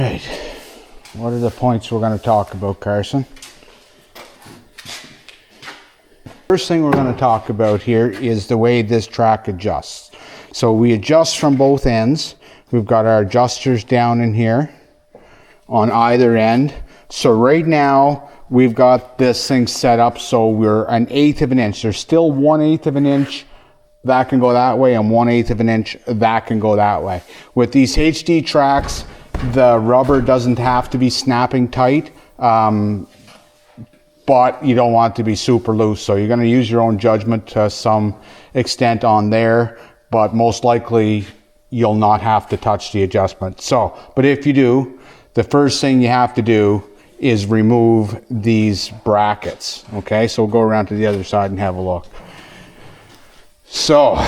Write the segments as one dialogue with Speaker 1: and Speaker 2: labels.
Speaker 1: Right. What are the points we're going to talk about, Carson? First thing we're going to talk about here is the way this track adjusts. So we adjust from both ends. We've got our adjusters down in here on either end. So right now we've got this thing set up so we're 1/8 of an inch. There's still 1/8 of an inch that can go that way and 1/8 of an inch that can go that way. With these HD tracks, the rubber doesn't have to be snapping tight, but you don't want it to be super loose. So you're going to use your own judgment to some extent on there, but most likely you'll not have to touch the adjustment. So, but if you do, the first thing you have to do is remove these brackets. Okay, so we'll go around to the other side and have a look. So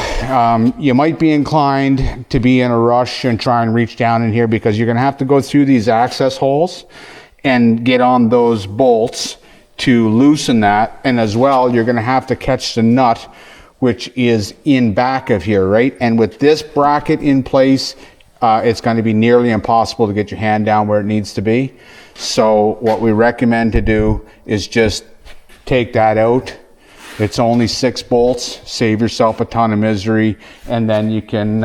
Speaker 1: you might be inclined to be in a rush and try and reach down in here because you're going to have to go through these access holes and get on those bolts to loosen that. And as well, you're going to have to catch the nut, which is in back of here, right? And with this bracket in place, it's going to be nearly impossible to get your hand down where it needs to be. So what we recommend to do is just take that out. It's only 6 bolts. Save yourself a ton of misery, and then you can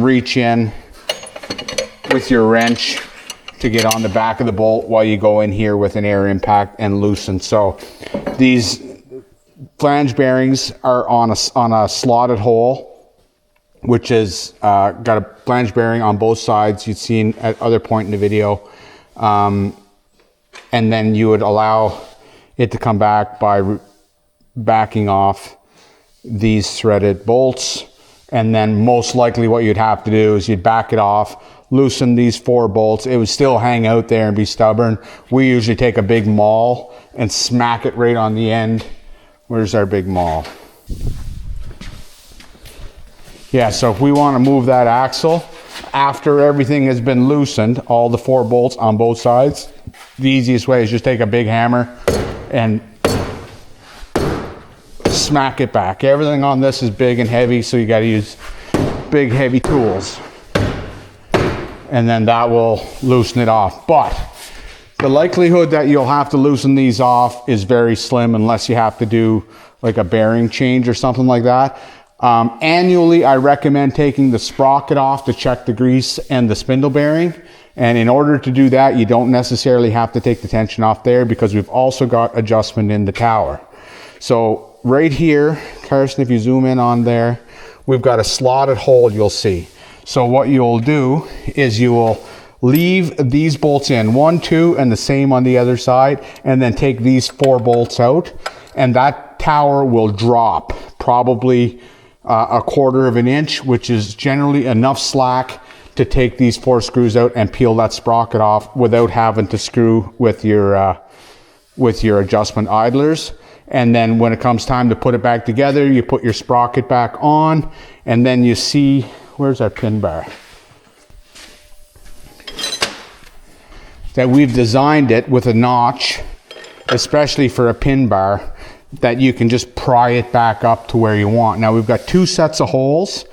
Speaker 1: reach in with your wrench to get on the back of the bolt while you go in here with an air impact and loosen. So these flange bearings are on a slotted hole, which is got a flange bearing on both sides. You've seen at other point in the video, and then you would allow it to come back by backing off these threaded bolts. And then most likely what you'd have to do is you'd back it off, loosen these 4 bolts. It would still hang out there and be stubborn. We usually take a big maul and smack it right on the end. Where's our big maul? Yeah, so if we want to move that axle, after everything has been loosened, all the 4 bolts on both sides, the easiest way is just take a big hammer and smack it back. Everything on this is big and heavy, so you got to use big heavy tools, and then that will loosen it off. But the likelihood that you'll have to loosen these off is very slim unless you have to do like a bearing change or something like that. Annually, I recommend taking the sprocket off to check the grease and the spindle bearing. And in order to do that, you don't necessarily have to take the tension off there because we've also got adjustment in the tower. So right here, Carson, if you zoom in on there, we've got a slotted hole you'll see. So what you'll do is you will leave these bolts in, 1, 2, and the same on the other side, and then take these 4 bolts out, and that tower will drop probably 1/4 of an inch, which is generally enough slack to take these 4 screws out and peel that sprocket off without having to screw with your adjustment idlers. And then when it comes time to put it back together, you put your sprocket back on, and then you see, where's our pin bar? That we've designed it with a notch, especially for a pin bar, that you can just pry it back up to where you want. Now we've got 2 sets of holes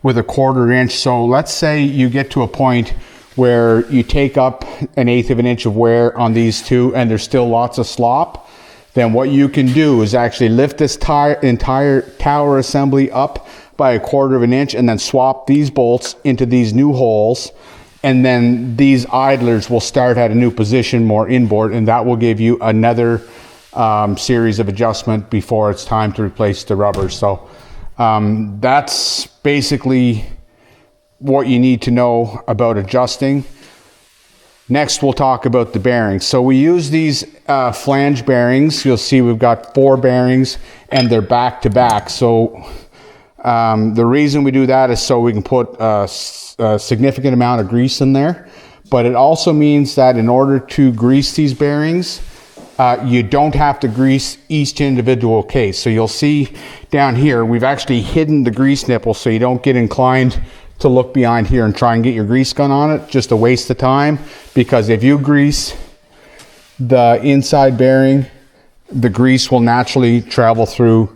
Speaker 1: with 1/4 inch. So let's say you get to a point where you take up 1/8 of an inch of wear on these 2 and there's still lots of slop. Then what you can do is actually lift this entire tower assembly up by 1/4 of an inch and then swap these bolts into these new holes. And then these idlers will start at a new position more inboard, and that will give you another series of adjustment before it's time to replace the rubber. So that's basically what you need to know about adjusting. Next, we'll talk about the bearings. So we use these flange bearings. You'll see we've got 4 bearings and they're back to back. So the reason we do that is so we can put a significant amount of grease in there. But it also means that in order to grease these bearings, you don't have to grease each individual case. So you'll see down here, we've actually hidden the grease nipple so you don't get inclined to look behind here and try and get your grease gun on it. Just a waste of time, because if you grease the inside bearing, the grease will naturally travel through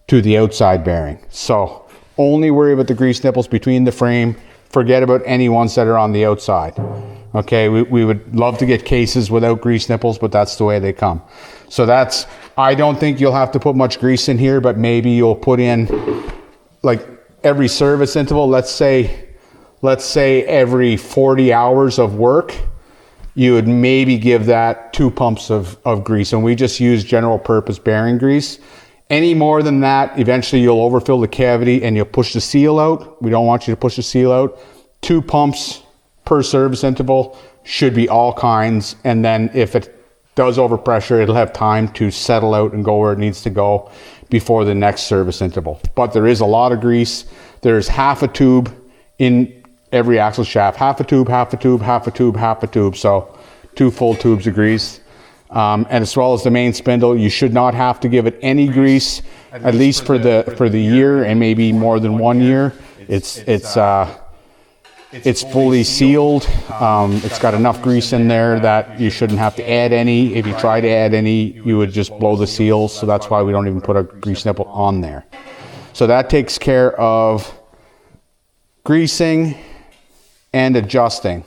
Speaker 1: to the outside bearing. So only worry about the grease nipples between the frame forget about any ones that are on the outside. Okay, we would love to get cases without grease nipples, but that's the way they come. So that's, I don't think you'll have to put much grease in here, but maybe you'll put in like every service interval, let's say every 40 hours of work, you would maybe give that 2 pumps of grease. And we just use general purpose bearing grease. Any more than that, eventually you'll overfill the cavity and you'll push the seal out. We don't want you to push the seal out. 2 pumps per service interval should be all kinds. And then if it does overpressure, it'll have time to settle out and go where it needs to go before the next service interval. But there is a lot of grease. There's half a tube in every axle shaft, half a tube, half a tube, half a tube, half a tube. So 2 full tubes of grease. And as well as the main spindle, you should not have to give it any grease, at least for the year, and maybe more than 1 year. It's fully sealed. It's got enough grease in there that you shouldn't have to add any. If you try to add any, you would just blow the seals. So that's why we don't even put a grease nipple on there. So that takes care of greasing and adjusting.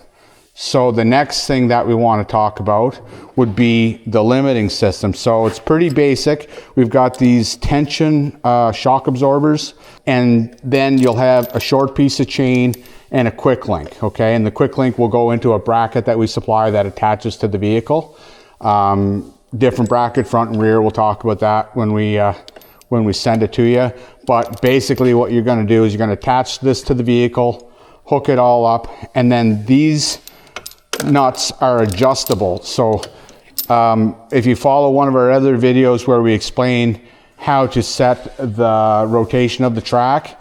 Speaker 1: So the next thing that we want to talk about would be the limiting system. So it's pretty basic. We've got these tension shock absorbers, and then you'll have a short piece of chain and a quick link, okay? And the quick link will go into a bracket that we supply that attaches to the vehicle. Different bracket, front and rear. We'll talk about that when we send it to you. But basically what you're gonna do is you're gonna attach this to the vehicle, hook it all up, and then these nuts are adjustable. So if you follow one of our other videos where we explain how to set the rotation of the track,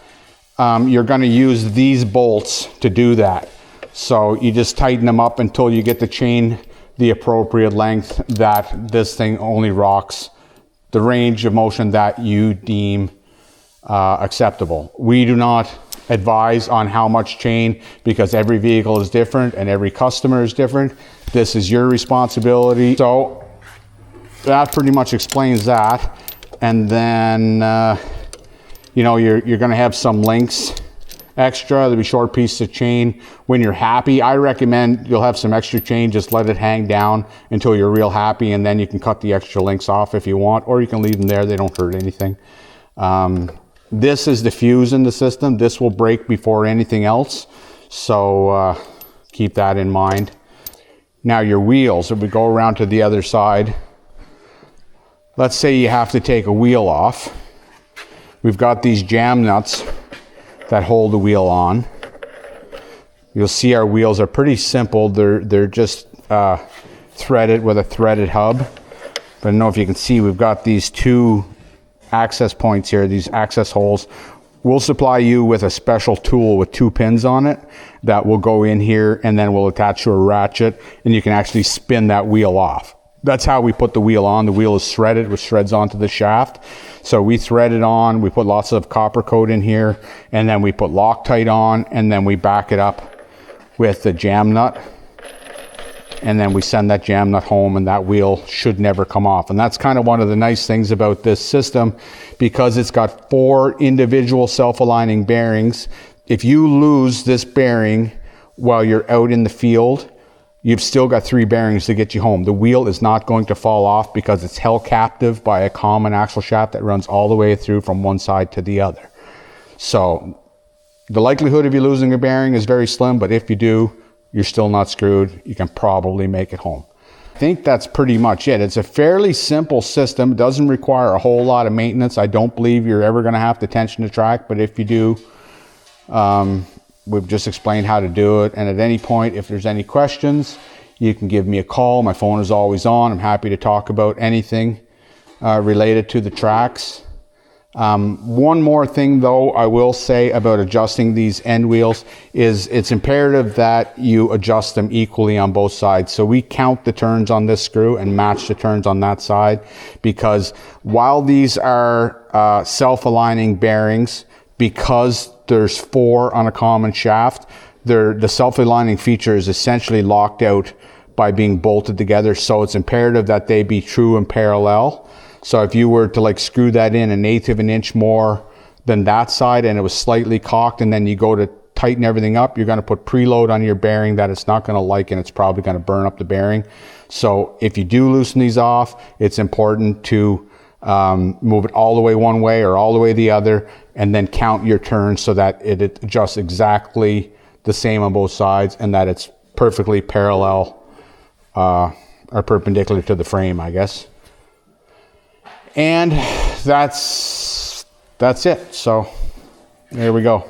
Speaker 1: you're going to use these bolts to do that. So you just tighten them up until you get the chain the appropriate length that this thing only rocks the range of motion that you deem acceptable. We do not advise on how much chain, because every vehicle is different and every customer is different. This is your responsibility. So that pretty much explains that. And then you know, you're going to have some links extra. There'll be short pieces of chain. When you're happy, I recommend you'll have some extra chain. Just let it hang down until you're real happy, and then you can cut the extra links off if you want, or you can leave them there. They don't hurt anything. This is the fuse in the system. This will break before anything else. So keep that in mind. Now your wheels, if we go around to the other side, let's say you have to take a wheel off. We've got these jam nuts that hold the wheel on. You'll see our wheels are pretty simple. They're just threaded with a threaded hub. But I don't know if you can see, we've got these 2 access points here, these access holes. We'll supply you with a special tool with 2 pins on it that will go in here, and then we'll attach to a ratchet, and you can actually spin that wheel off. That's how we put the wheel on. The wheel is threaded with threads onto the shaft. So we thread it on, we put lots of copper coat in here, and then we put Loctite on, and then we back it up with the jam nut. And then we send that jam nut home, and that wheel should never come off. And that's kind of one of the nice things about this system, because it's got 4 individual self-aligning bearings. If you lose this bearing while you're out in the field, you've still got 3 bearings to get you home. The wheel is not going to fall off because it's held captive by a common axle shaft that runs all the way through from one side to the other. So the likelihood of you losing a bearing is very slim, but if you do, you're still not screwed. You can probably make it home. I think that's pretty much it. It's a fairly simple system. It doesn't require a whole lot of maintenance. I don't believe you're ever going to have to tension the track, but if you do, we've just explained how to do it. And at any point, if there's any questions, you can give me a call. My phone is always on. I'm happy to talk about anything related to the tracks. One more thing though I will say about adjusting these end wheels is it's imperative that you adjust them equally on both sides. So we count the turns on this screw and match the turns on that side, because while these are self-aligning bearings, because there's 4 on a common shaft, the self-aligning feature is essentially locked out by being bolted together. So it's imperative that they be true and parallel. So if you were to like screw that in 1/8 of an inch more than that side and it was slightly cocked, and then you go to tighten everything up, you're going to put preload on your bearing that it's not going to like, and it's probably going to burn up the bearing. So if you do loosen these off, it's important to move it all the way one way or all the way the other, and then count your turns so that it adjusts exactly the same on both sides, and that it's perfectly parallel or perpendicular to the frame, I guess. And that's it. So there we go.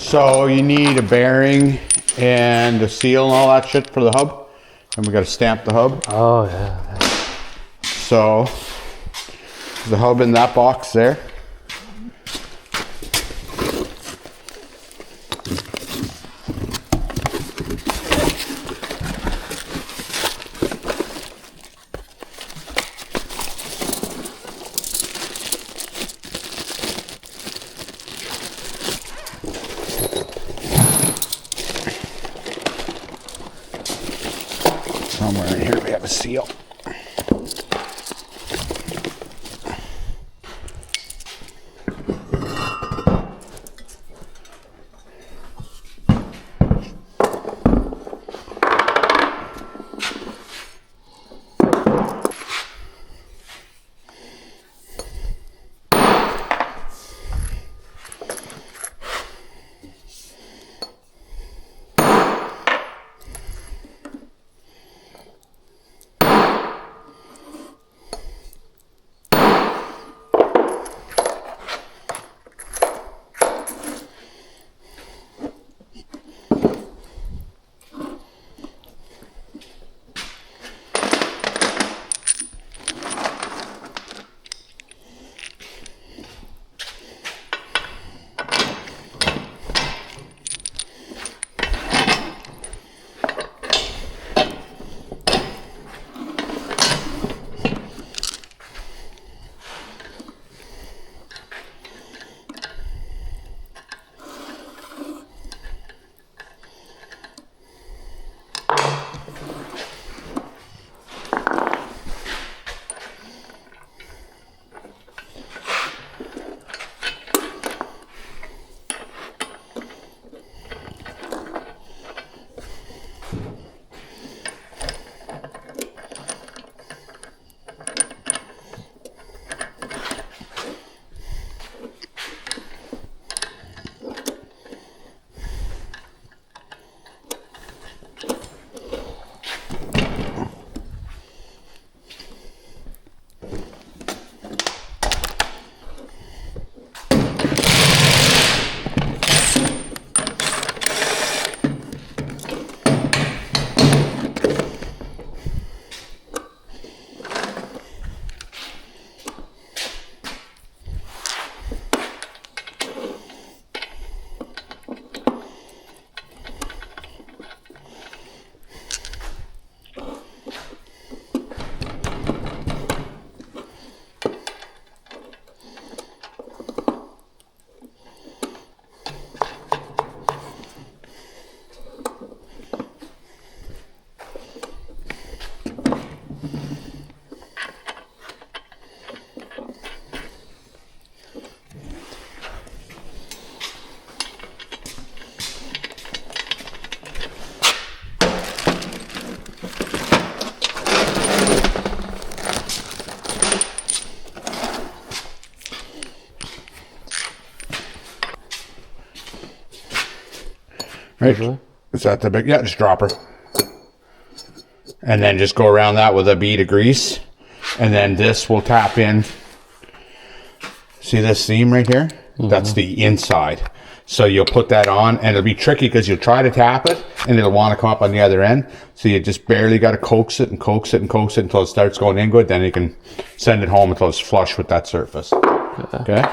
Speaker 1: So you need a bearing and a seal and all that shit for the hub. And we got to stamp the hub.
Speaker 2: Oh, yeah.
Speaker 1: So the hub in that box there. Somewhere in here we have a seal. Right? Is that the big? Yeah, just drop her. And then just go around that with a bead of grease. And then this will tap in. See this seam right here? Mm-hmm. That's the inside. So you'll put that on, and it'll be tricky because you'll try to tap it, and it'll want to come up on the other end. So you just barely got to coax it and coax it and coax it until it starts going in good. Then you can send it home until it's flush with that surface. Okay?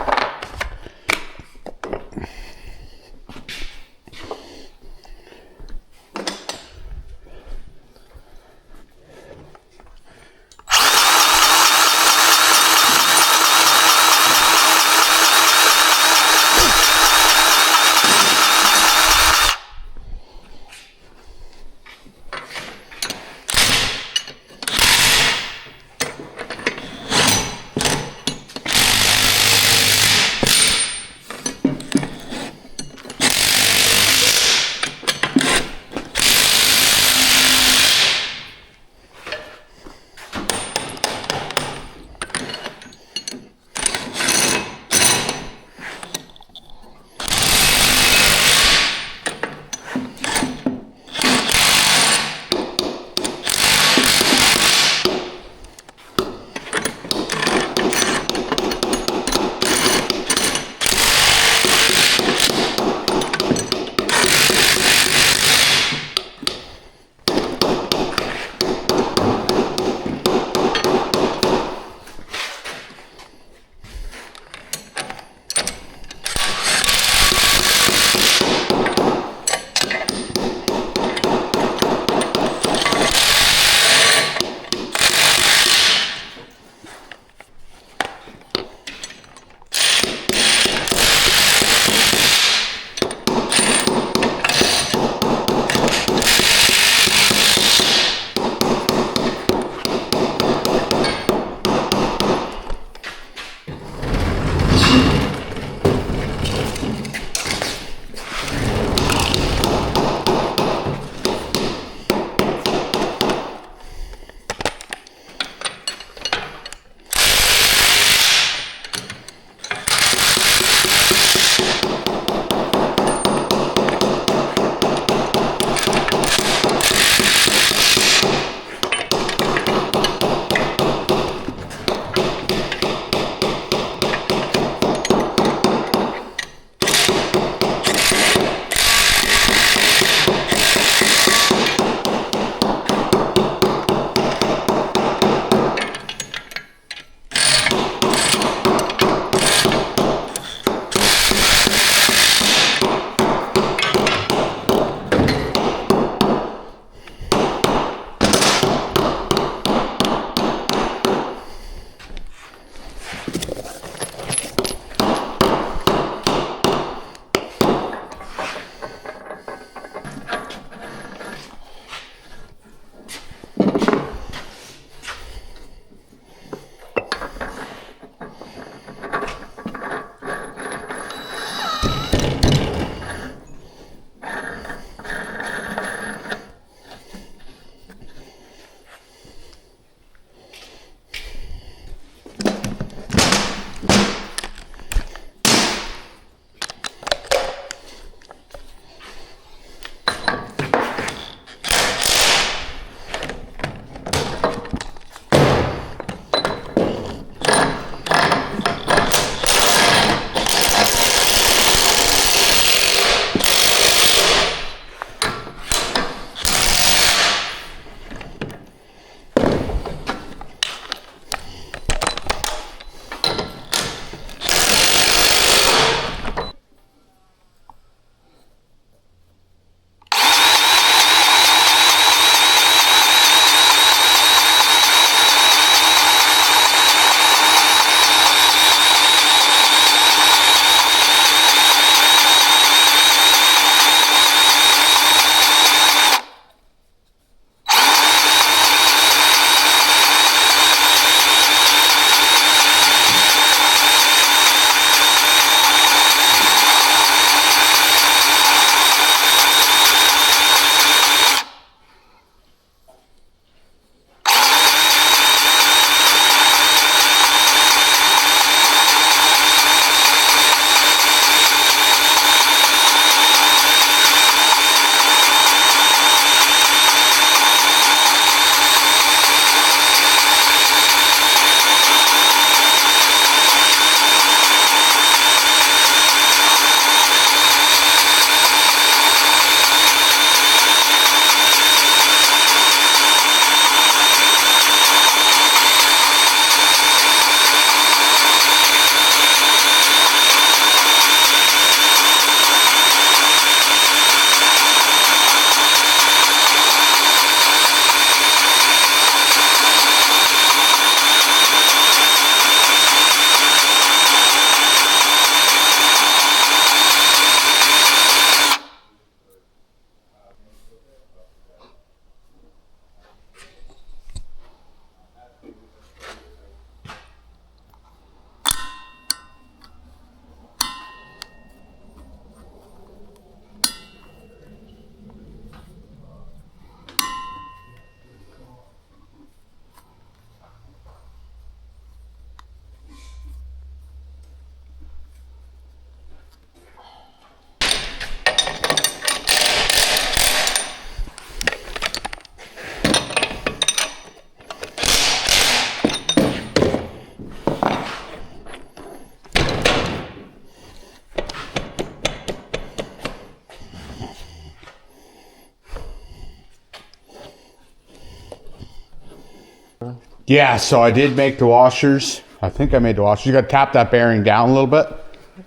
Speaker 1: Yeah, so I did make the washers. I think I made the washers. You got to tap that bearing down a little bit.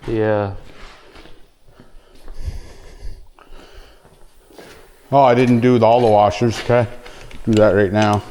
Speaker 2: Yeah.
Speaker 1: Oh, I didn't do all the washers. Okay, do that right now.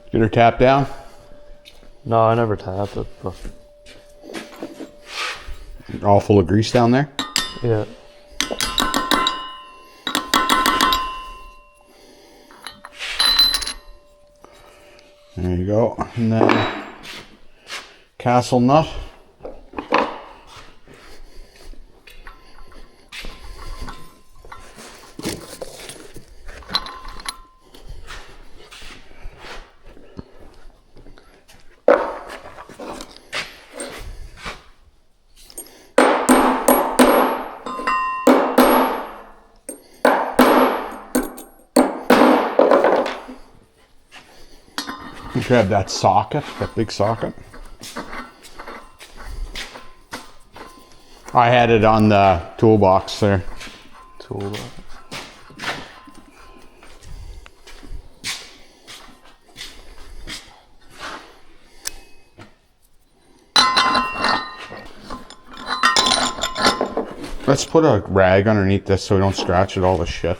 Speaker 1: Get her tapped down.
Speaker 2: No, I never tapped it, but
Speaker 1: All full of grease down there.
Speaker 2: yeah.
Speaker 1: There you go. And then castle nut. Grab that socket, that big socket. I had it on the toolbox there.
Speaker 2: Toolbox.
Speaker 1: Let's put a rag underneath this so we don't scratch it all the shit.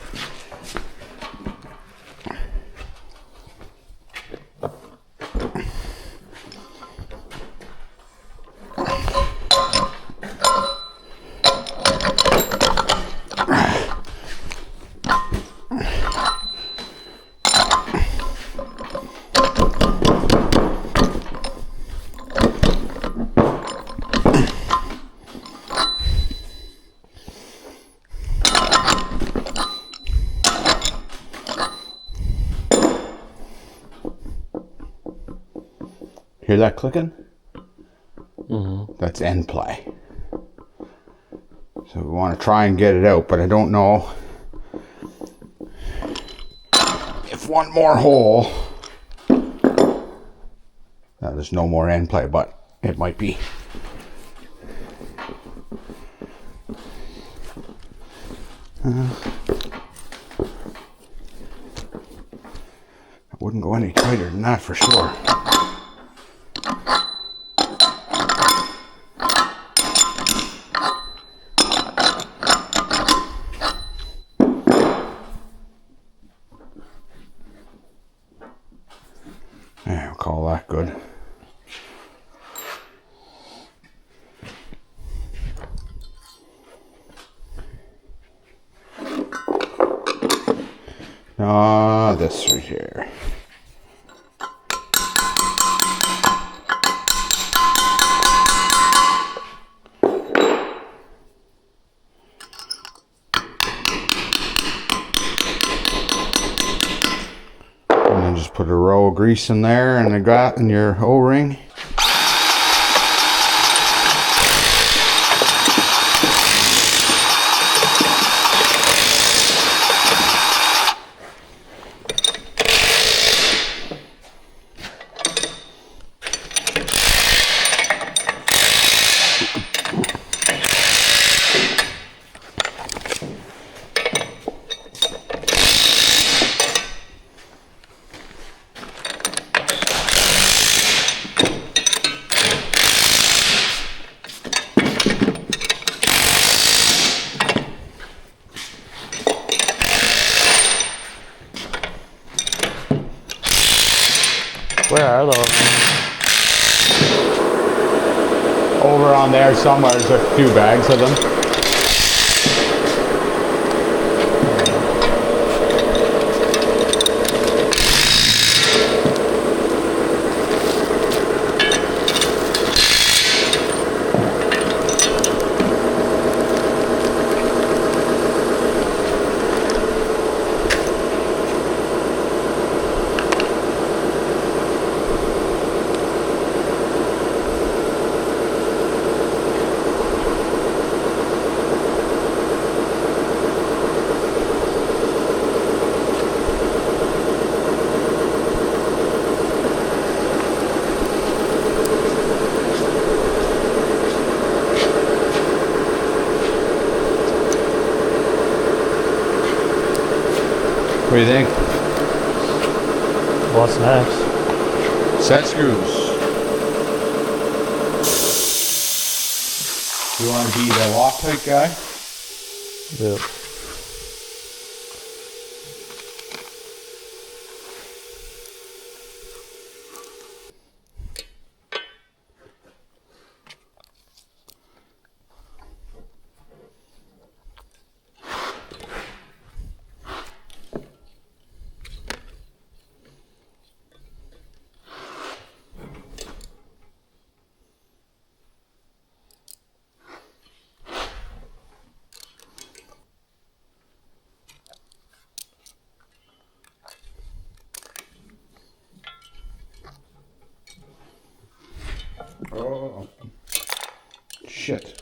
Speaker 1: Hear that clicking?
Speaker 2: Mm-hmm.
Speaker 1: That's end play. So we want to try and get it out, but I don't know if one more hole. That is no more end play, but it might be. I wouldn't go any tighter than that for sure. Yeah, I'll call that good. This right here. And then just put a row of grease in there and in your O-ring.
Speaker 2: Where are those?
Speaker 1: Over on there somewhere, there's a few bags of them. What do you think?
Speaker 2: What's next?
Speaker 1: Set screws. You want to be the Loctite guy?
Speaker 2: Yep.
Speaker 1: Oh, shit.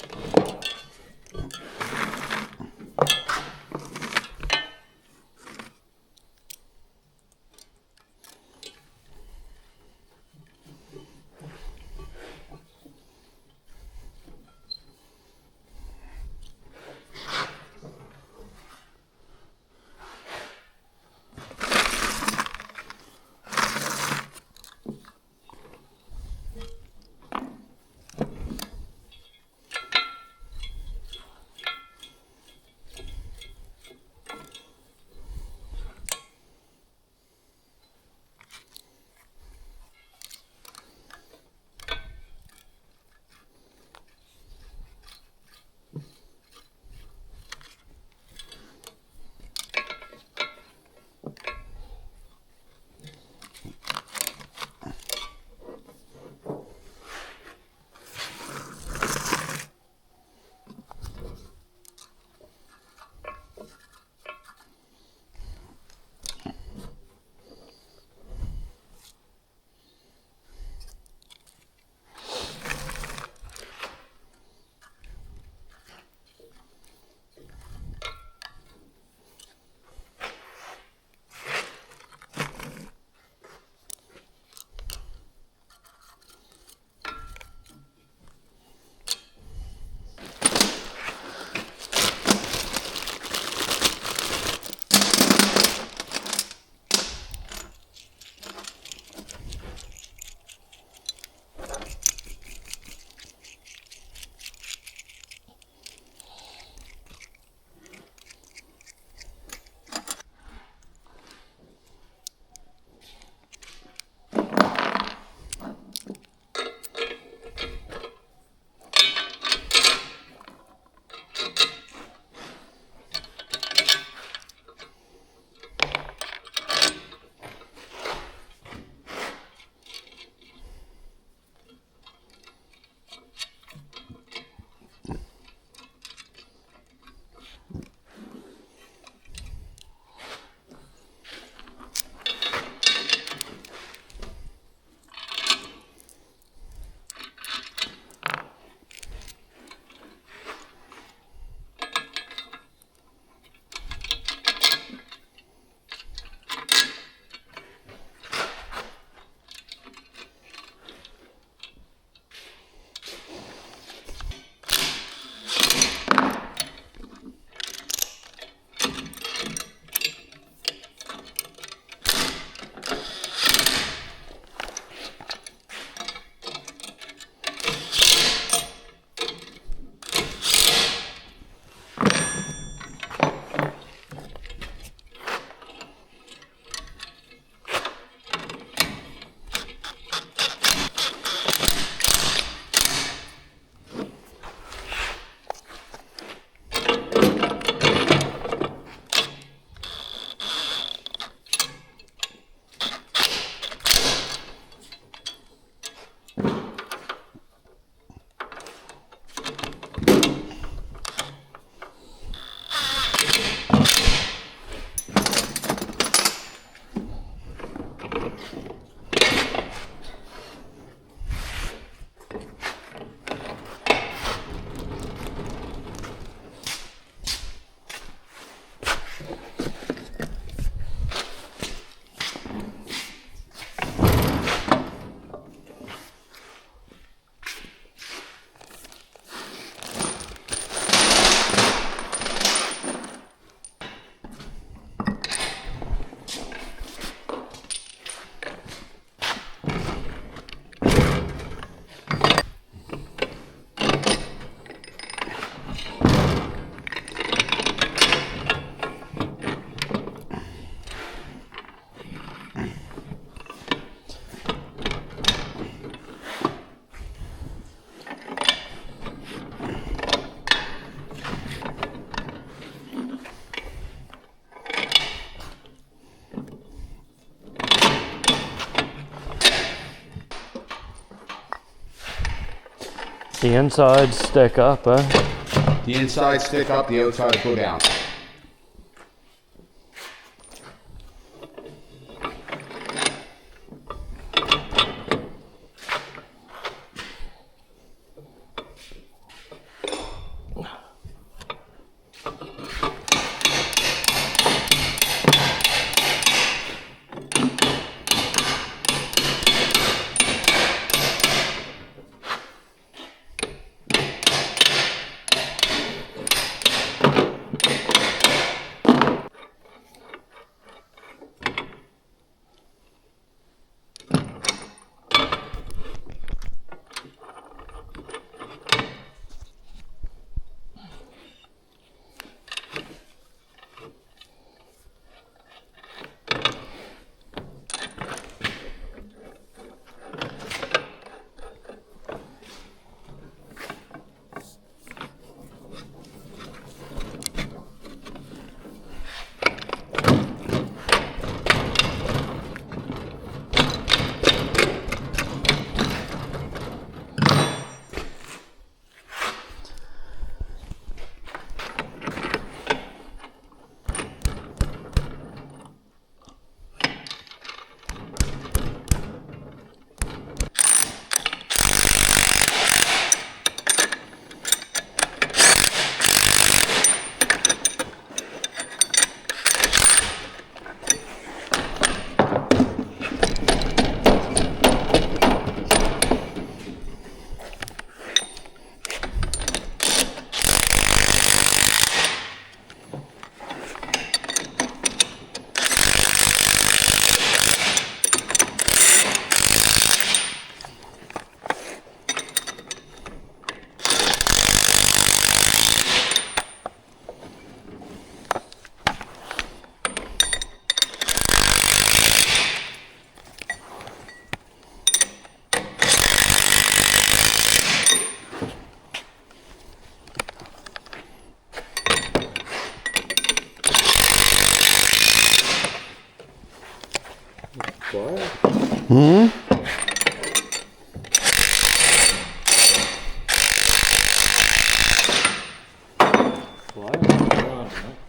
Speaker 2: The insides stick up, eh?
Speaker 1: The inside stick up, the outside go down.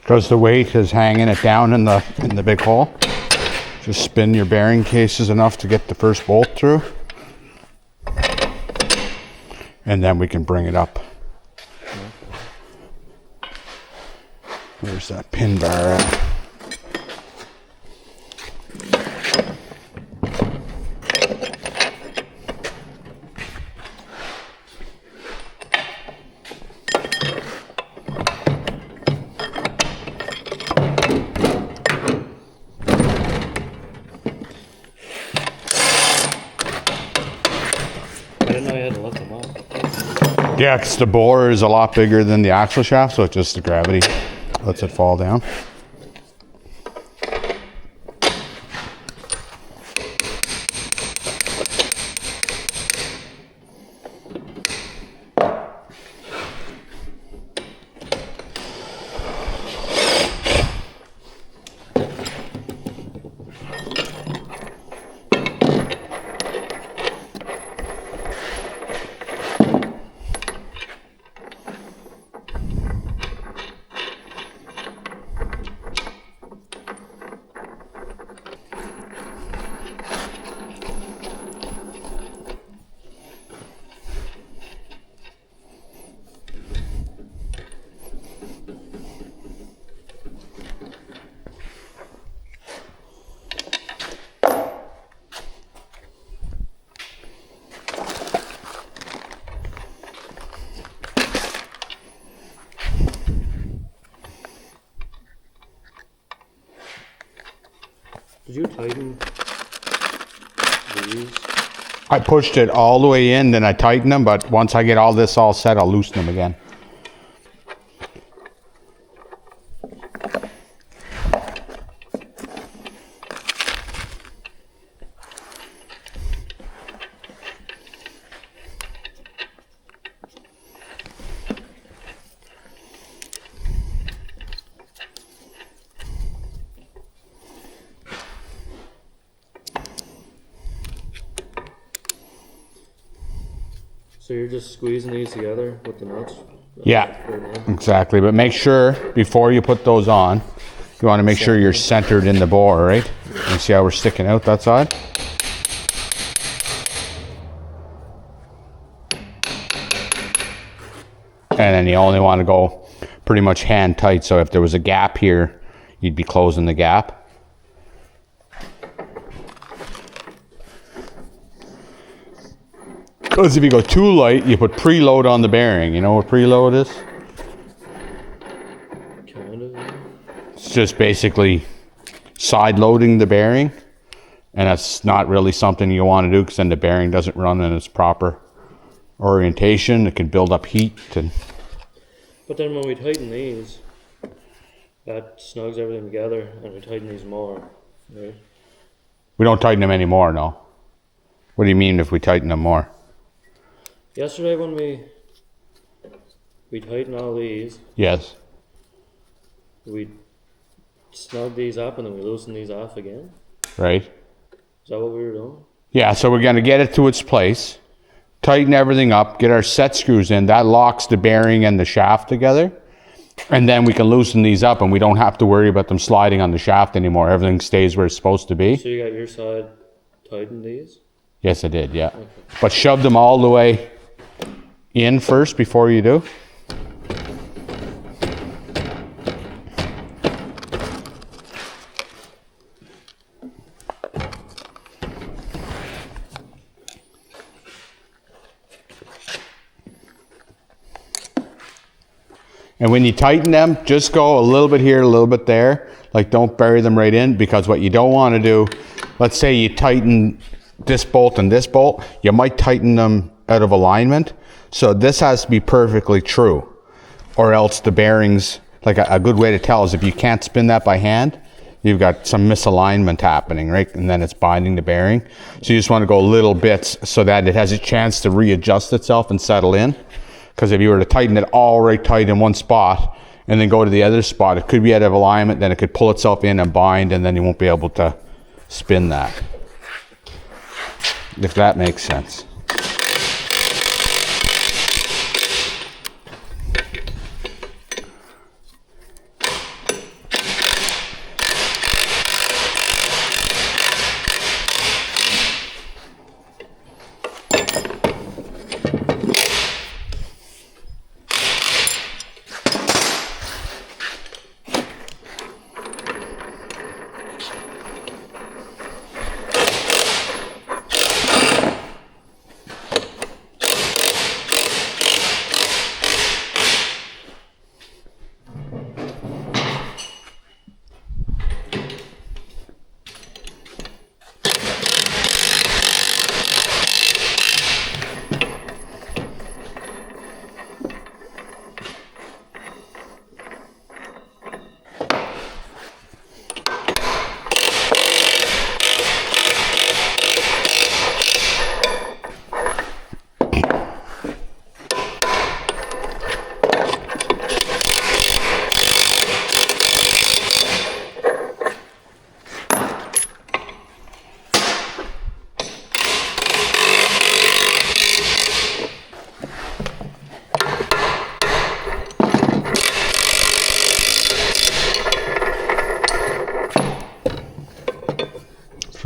Speaker 1: Because the weight is hanging it down in the big hole. Just spin your bearing cases enough to get the first bolt through. And then we can bring it up. Where's that pin bar at?
Speaker 2: I didn't know you had to lift them up.
Speaker 1: Yeah, because the bore is a lot bigger than the axle shaft, so it's just the gravity lets it fall down.
Speaker 2: Did you tighten these?
Speaker 1: I pushed it all the way in, then I tightened them, but once I get all this all set, I'll loosen them again.
Speaker 2: So you're just squeezing these together with the nuts?
Speaker 1: Yeah,
Speaker 2: Right now?
Speaker 1: exactly. But make sure before you put those on, you want to make sure you're centered in the bore, right? You see how we're sticking out that side? And then you only want to go pretty much hand tight. So if there was a gap here, you'd be closing the gap. Because if you go too light, you put preload on the bearing. You know what preload is?
Speaker 2: Kind of. Yeah.
Speaker 1: It's just basically side loading the bearing. And that's not really something you want to do because then the bearing doesn't run in its proper orientation. It can build up heat.
Speaker 2: But then when we tighten these, that snugs everything together, and we tighten these more, right?
Speaker 1: We don't tighten them anymore, no. What do you mean if we tighten them more?
Speaker 2: Yesterday when we tighten all these,
Speaker 1: Yes.
Speaker 2: we snug these up and then we loosen these off again.
Speaker 1: Right?
Speaker 2: Is that what we were doing?
Speaker 1: Yeah, so we're going to get it to its place, tighten everything up, get our set screws in. That locks the bearing and the shaft together. And then we can loosen these up and we don't have to worry about them sliding on the shaft anymore. Everything stays where it's supposed to be.
Speaker 2: So you got your side tightened these?
Speaker 1: Yes, I did, yeah. Okay. But shove them all the way in first before you do. And when you tighten them, just go a little bit here, a little bit there. Like, don't bury them right in, because what you don't want to do, let's say you tighten this bolt and this bolt, you might tighten them out of alignment. So this has to be perfectly true, or else the bearings, like a good way to tell is if you can't spin that by hand, you've got some misalignment happening, right? And then it's binding the bearing. So you just want to go little bits so that it has a chance to readjust itself and settle in. Because if you were to tighten it all right tight in one spot and then go to the other spot, it could be out of alignment, then it could pull itself in and bind, and then you won't be able to spin that. If that makes sense.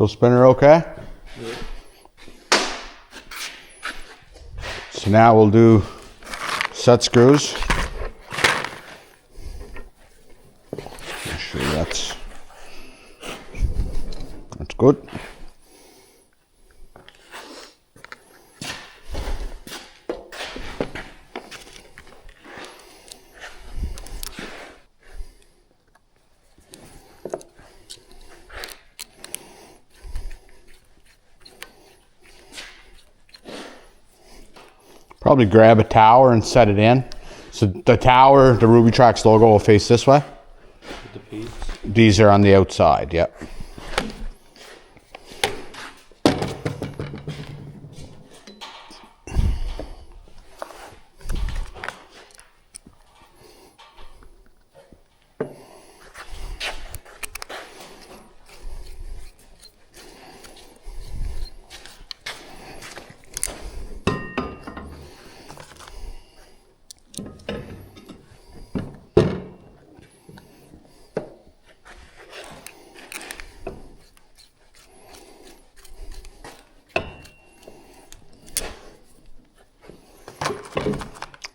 Speaker 1: Drill spinner okay? Yeah. So now we'll do set screws. Make sure that's good. Probably grab a tower and set it in. So the tower, the Rubitracks logo will face this way.
Speaker 2: The piece.
Speaker 1: These are on the outside, yep.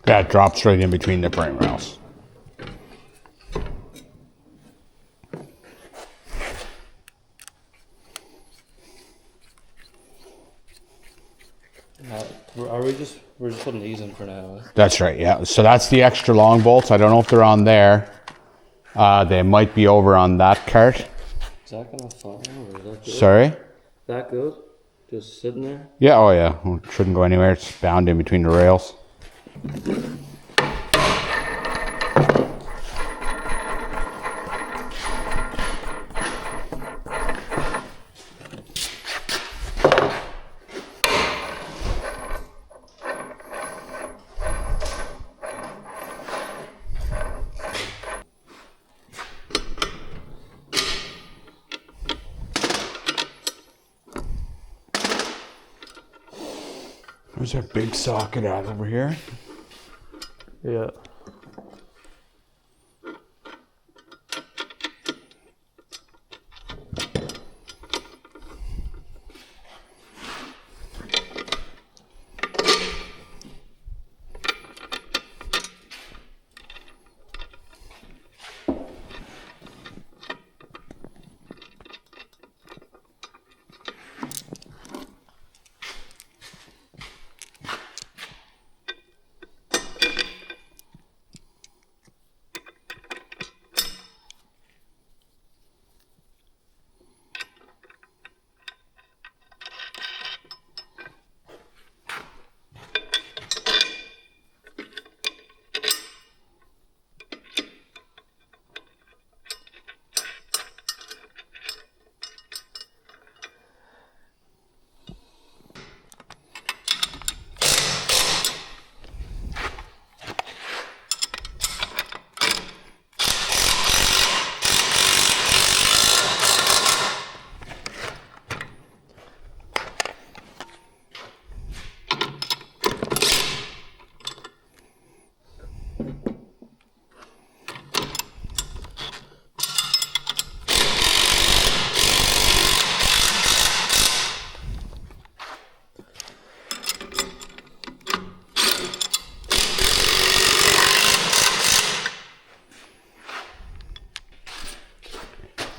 Speaker 1: Yeah, it drops right in between the frame rails.
Speaker 2: We're just putting these in for now.
Speaker 1: That's right, yeah. So that's the extra long bolts. I don't know if they're on there. They might be over on that cart.
Speaker 2: Is that gonna fall or is that good?
Speaker 1: Sorry?
Speaker 2: That good? Just sitting there?
Speaker 1: Yeah, oh yeah. Well, it shouldn't go anywhere. It's bound in between the rails. There's our big socket out over here.
Speaker 2: Yeah.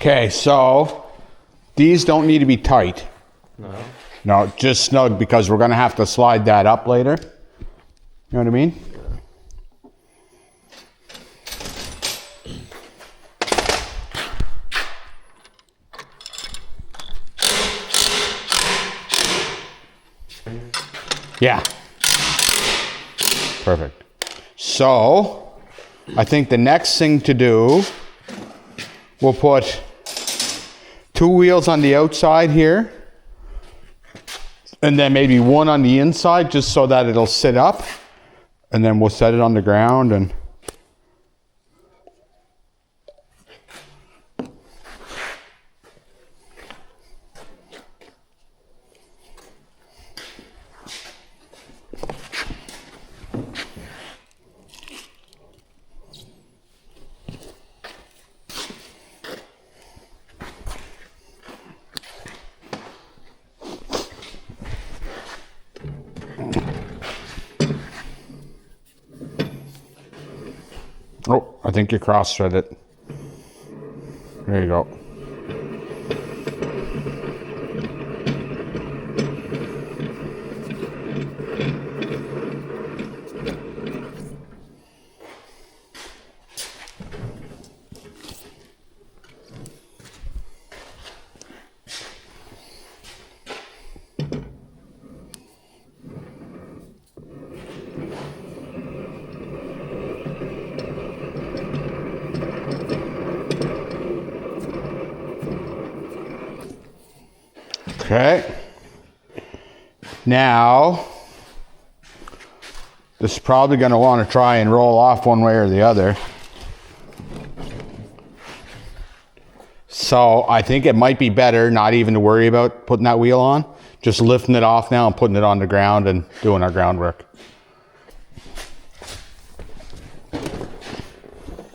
Speaker 1: Okay, so these don't need to be tight.
Speaker 2: No.
Speaker 1: No, just snug because we're going to have to slide that up later. You know what I mean? Yeah. Perfect. So, I think the next thing to do, we'll put 2 wheels on the outside here, and then maybe one on the inside just so that it'll sit up, and then we'll set it on the ground and oh, I think you cross-threaded it. There you go. Okay. Now, this is probably going to want to try and roll off one way or the other. So I think it might be better not even to worry about putting that wheel on. Just lifting it off now and putting it on the ground and doing our groundwork.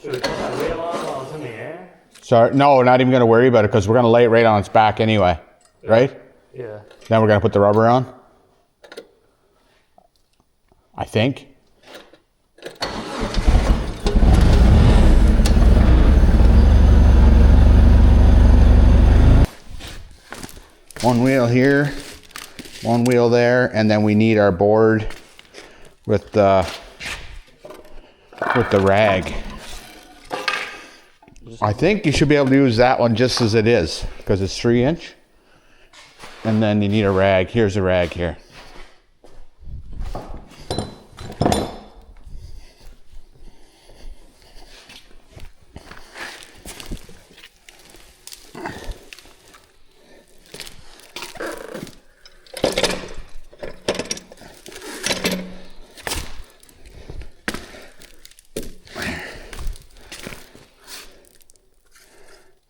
Speaker 2: Should we put that wheel on while it's in the air?
Speaker 1: Sorry, no, we're not even going to worry about it because we're going to lay it right on its back anyway. Right?
Speaker 2: Yeah.
Speaker 1: Then we're going to put the rubber on. I think. One wheel here, one wheel there, and then we need our board with the rag. I think you should be able to use that one just as it is because it's 3-inch. And then you need a rag. Here's a rag here.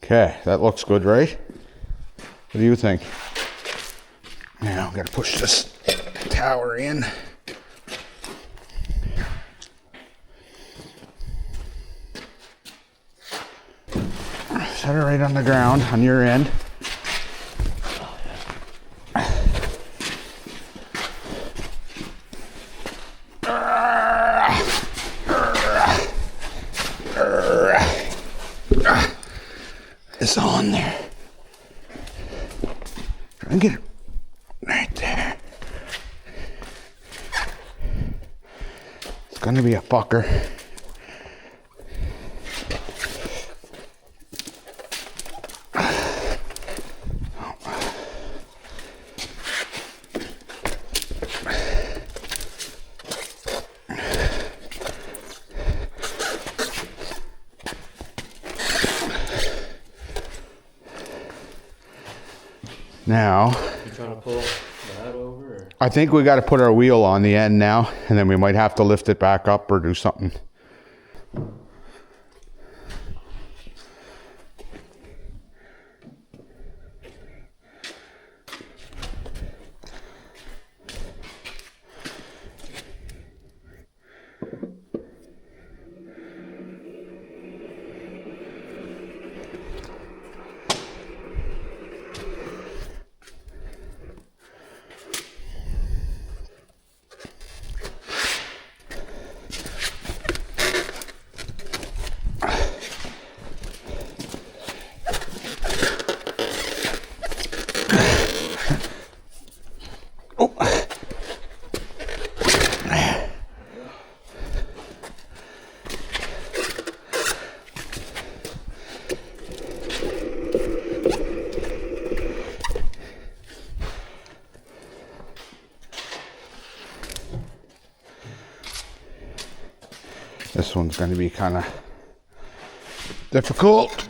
Speaker 1: Okay, that looks good, right? What do you think? Now I'm gonna push this tower in. Set it right on the ground on your end. It's on there. Try and get it right there. It's gonna be a fucker. Now,
Speaker 2: You trying to pull that over? Or?
Speaker 1: I think we got to put our wheel on the end now, and then we might have to lift it back up or do something. This one's going to be kind of difficult.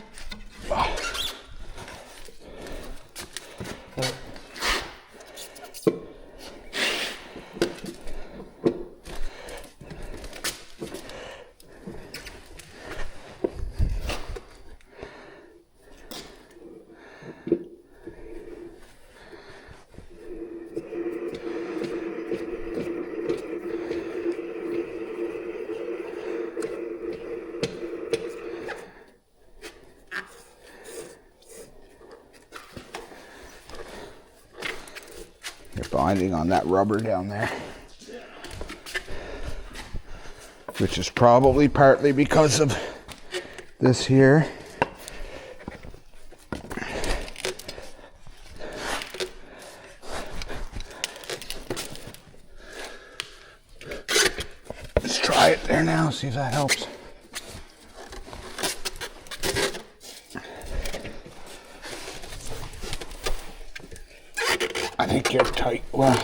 Speaker 1: You're binding on that rubber down there, which is probably partly because of this here. Let's try it there now, see if that helps. I think you're tight. Well,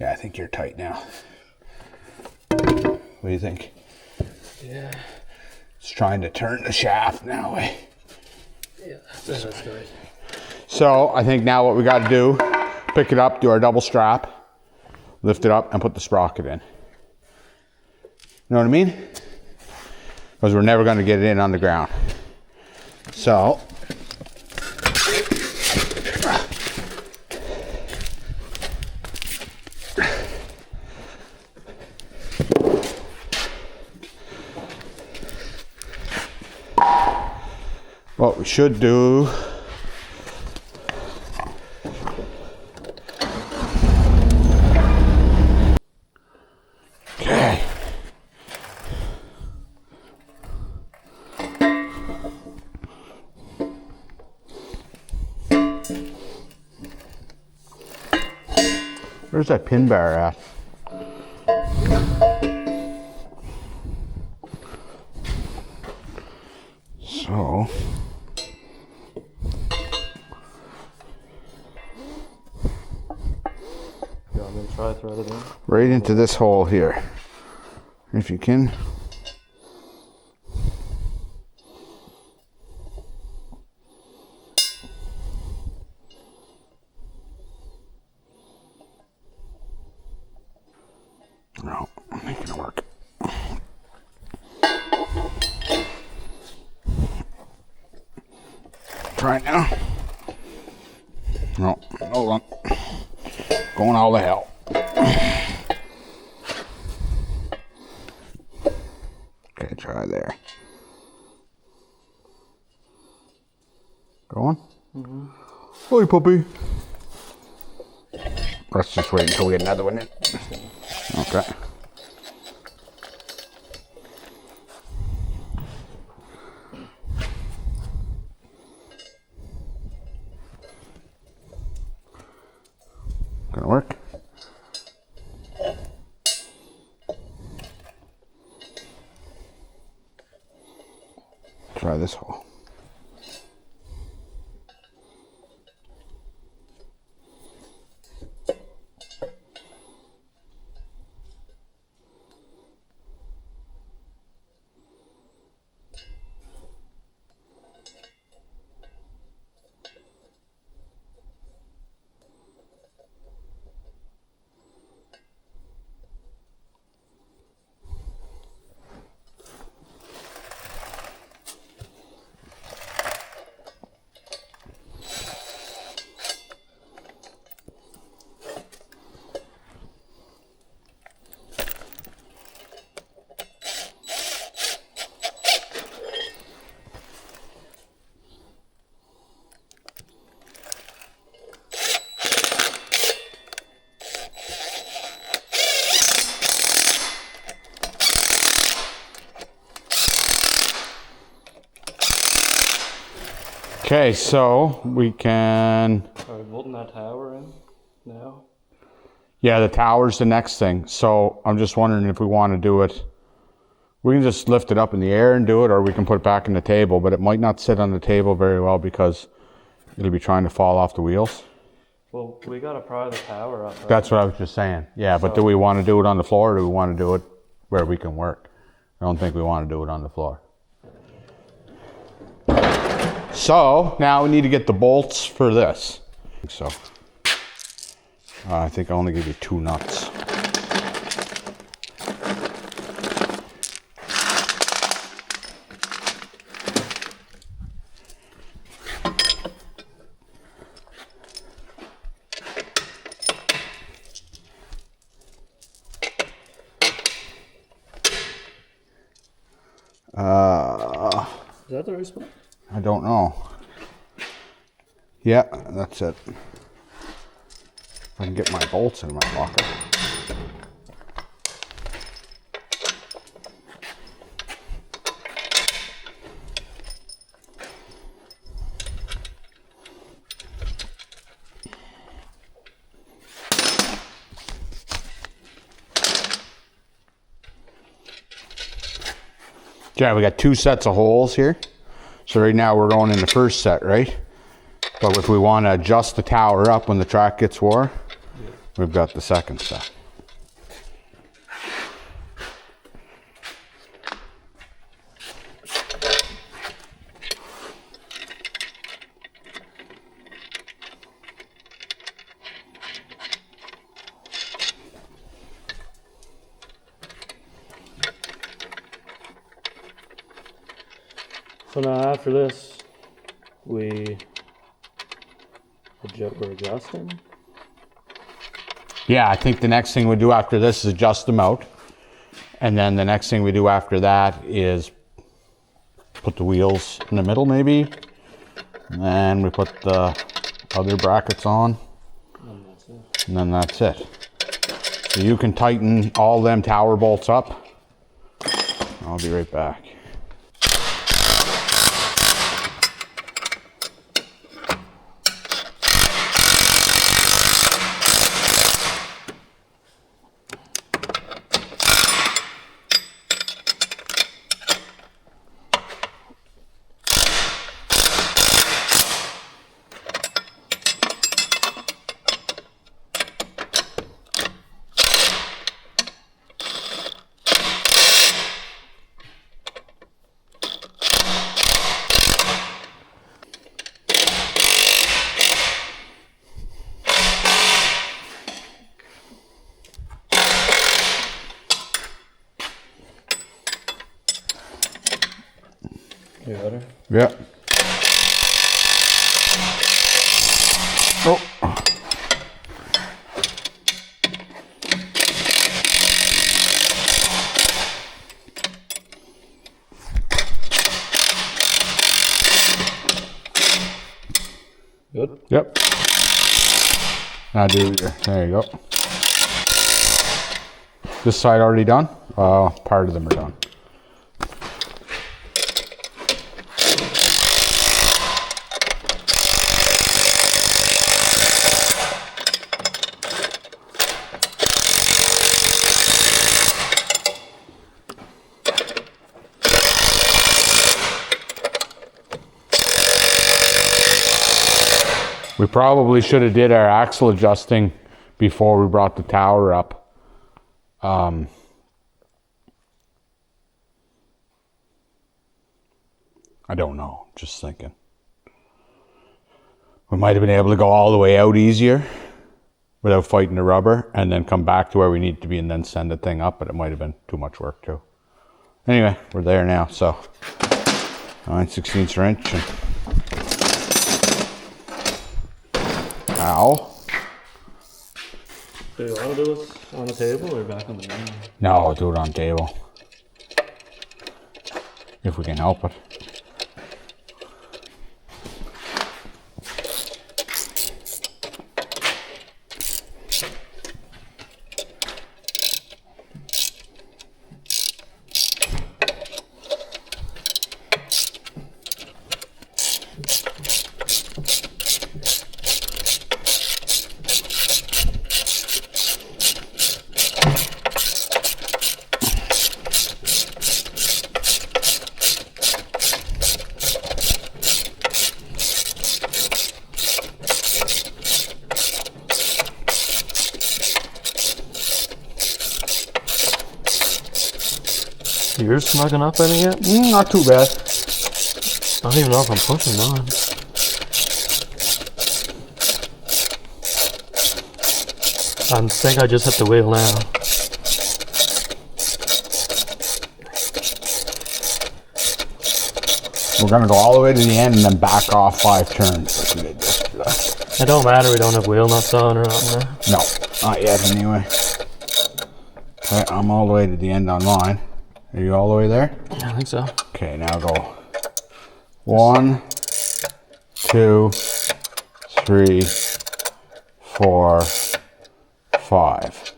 Speaker 1: yeah, I think you're tight now. What do you think?
Speaker 2: Yeah.
Speaker 1: It's trying to turn the shaft now.
Speaker 2: Yeah, that's good.
Speaker 1: So I think now what we got to do, pick it up, do our double strap, lift it up, and put the sprocket in. You know what I mean? Because we're never going to get it in on the ground. So what we should do, okay, Where's that pin bar at? So,
Speaker 2: You want me to try thread it in?
Speaker 1: right into this hole here, if you can. No, ain't gonna work. Try it now. No, hold on. Going all to hell. Okay, try there. Going? Mm-hmm. Hi, puppy. Let's just wait until we get another one in. Okay. Gonna work? Try this hole. Okay, so we can.
Speaker 2: Are we bolting that tower in now?
Speaker 1: Yeah, the tower's the next thing. So I'm just wondering if we want to do it. We can just lift it up in the air and do it, or we can put it back in the table, but it might not sit on the table very well because it'll be trying to fall off the wheels.
Speaker 2: Well, we gotta pry the tower up. Right?
Speaker 1: That's what I was just saying. Yeah, but do we want to do it on the floor, or do we want to do it where we can work? I don't think we want to do it on the floor. So now we need to get the bolts for this. So I think I only give you 2 nuts.
Speaker 2: Is that the right spot?
Speaker 1: I don't know. Yeah, that's it. If I can get my bolts in my locker. Yeah, we got 2 sets of holes here. So right now we're going in the first set, right? But if we want to adjust the tower up when the track gets wore, we've got the second set.
Speaker 2: So now after this, we're adjusting.
Speaker 1: Yeah, I think the next thing we do after this is adjust them out. And then the next thing we do after that is put the wheels in the middle maybe. And then we put the other brackets on.
Speaker 2: And that's it.
Speaker 1: And then that's it. So you can tighten all them tower bolts up. I'll be right back.
Speaker 2: You got her?
Speaker 1: Yep. Oh.
Speaker 2: Good.
Speaker 1: Yep. Now do your, there you go. This side already done? Part of them are done. We probably should have did our axle adjusting before we brought the tower up. I don't know, just thinking. We might have been able to go all the way out easier without fighting the rubber and then come back to where we need to be and then send the thing up, but it might have been too much work too. Anyway, we're there now, so 9/16 inch. And ow.
Speaker 2: Do you want to do it on the table or back on the ground?
Speaker 1: No, I'll do it on table. If we can help it.
Speaker 2: Yours snugging up any yet?
Speaker 1: Not too bad.
Speaker 2: I don't even know if I'm pushing mine. I think I just hit the wheel now.
Speaker 1: We're gonna go all the way to the end and then back off 5 turns. Like we did yesterday.
Speaker 2: It don't matter, we don't have wheel nuts on or nothing there.
Speaker 1: No, not yet anyway. Okay, I'm all the way to the end on mine. Are you all the way there?
Speaker 2: Yeah, I think so.
Speaker 1: Okay, now go 1, 2, 3, 4, 5.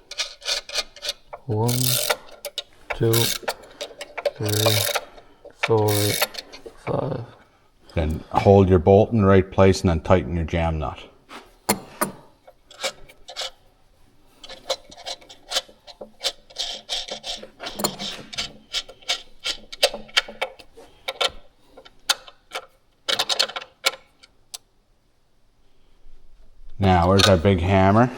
Speaker 2: 1, 2, 3, 4, 5.
Speaker 1: Then hold your bolt in the right place and then tighten your jam nut. Now, where's our big hammer?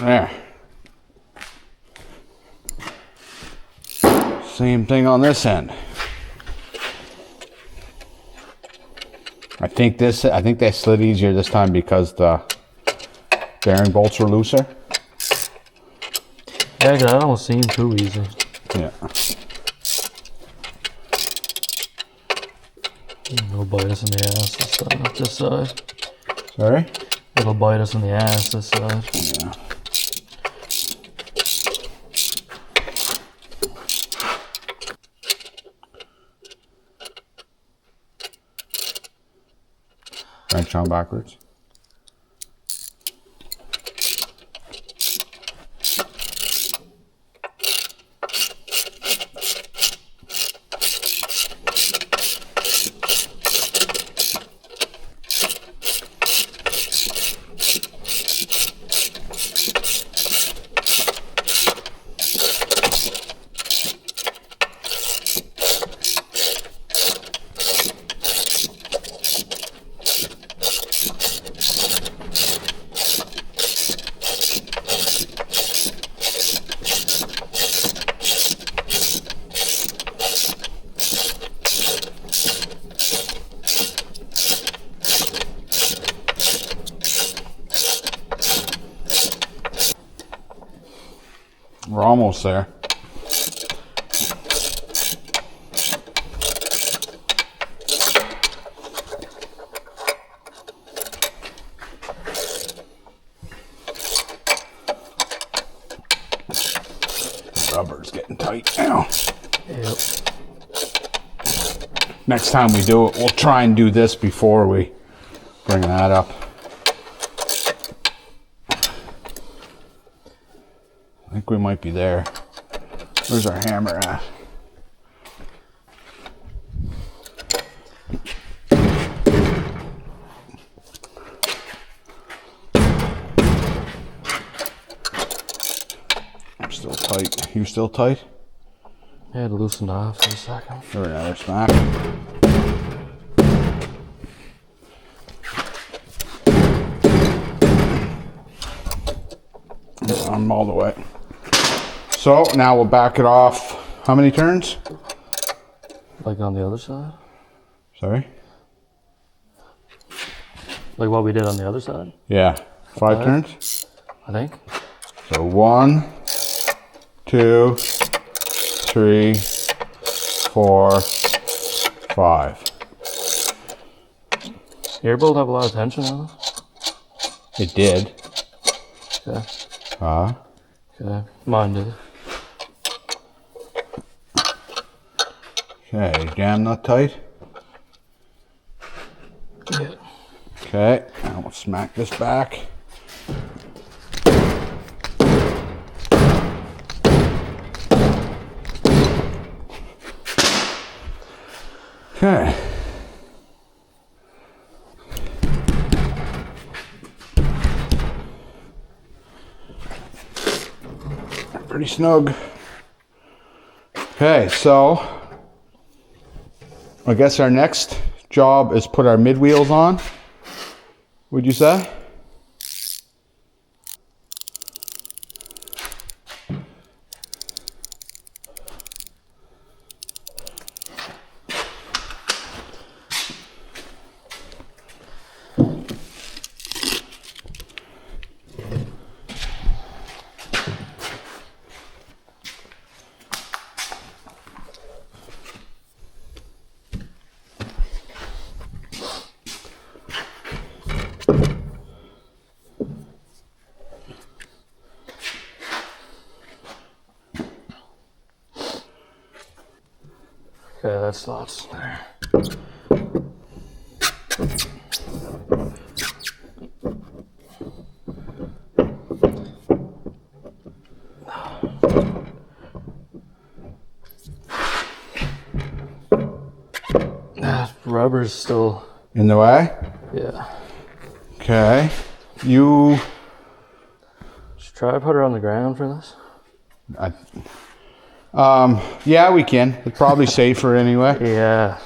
Speaker 1: There. Same thing on this end. I think they slid easier this time because the bearing bolts were looser.
Speaker 2: Yeah, 'cause that don't seem too easy.
Speaker 1: Yeah.
Speaker 2: It'll bite us in the ass this time, up this side.
Speaker 1: Sorry?
Speaker 2: It'll bite us in the ass this side.
Speaker 1: Yeah. Wrench on backwards. We're almost there. Rubber's getting tight now.
Speaker 2: Yep.
Speaker 1: Next time we do it, we'll try and do this before we bring that up. I think we might be there. Where's our hammer at? I'm still tight. You still tight?
Speaker 2: Yeah, it loosened off for a second.
Speaker 1: Give her another smack. I'm all the way. So now we'll back it off. How many turns?
Speaker 2: Like on the other side?
Speaker 1: Sorry?
Speaker 2: Like what we did on the other side,
Speaker 1: Yeah. 5 turns?
Speaker 2: I think.
Speaker 1: So 1, 2, 3, 4, 5.
Speaker 2: Your bolt have a lot of tension on it.
Speaker 1: It did.
Speaker 2: Okay. Okay. Mine did.
Speaker 1: Okay, jam that tight.
Speaker 2: Yeah.
Speaker 1: Okay, now we'll smack this back. Okay. Pretty snug. Okay, so I guess our next job is put our mid wheels on. Would you say?
Speaker 2: Okay, that slots there. That rubber's still.
Speaker 1: In the way?
Speaker 2: Yeah.
Speaker 1: Okay. You.
Speaker 2: Should try to put her on the ground for this.
Speaker 1: Yeah, we can. It's probably safer anyway.
Speaker 2: Yeah.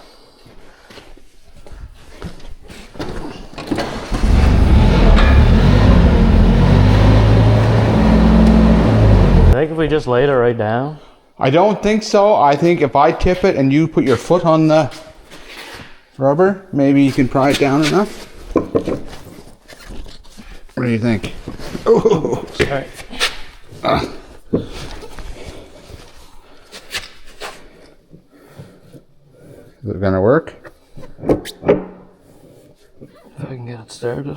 Speaker 2: I think if we just laid it right down.
Speaker 1: I don't think so. I think if I tip it and you put your foot on the rubber, maybe you can pry it down enough. What do you think? Oh,
Speaker 2: Sorry.
Speaker 1: Is it gonna work?
Speaker 2: If I can get it started.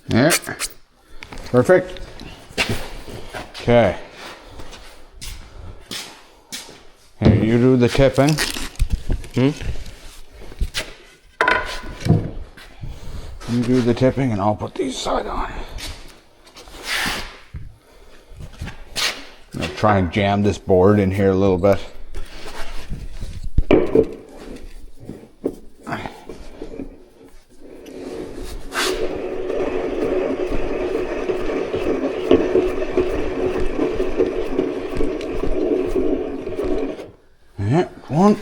Speaker 1: Yeah. Perfect. Okay. Here, you do the tipping. You do the tipping and I'll put these side on. I'm gonna try and jam this board in here a little bit. one.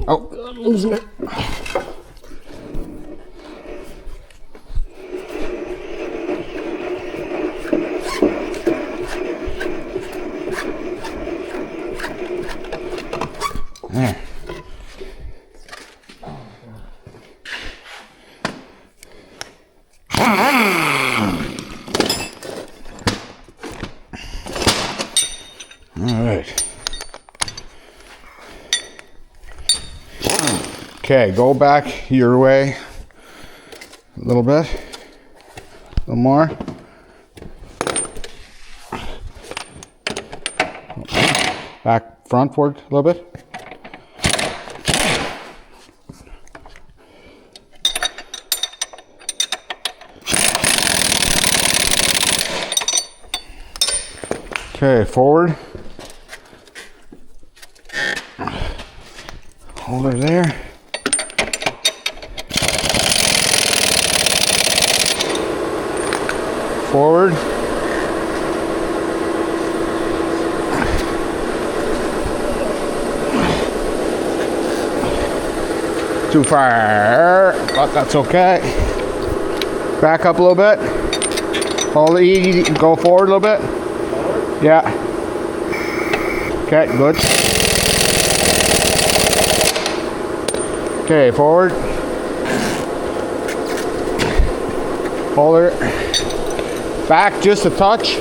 Speaker 1: Oh, God, I'm losing it. There. All right. Okay, go back your way a little bit, a little more. Back frontward a little bit. Okay, forward. Hold her there. Forward. Too far, but that's okay. Back up a little bit. Hold it easy, go forward a little bit. Yeah. Okay, good. Okay, forward. Hold her. Back just a touch.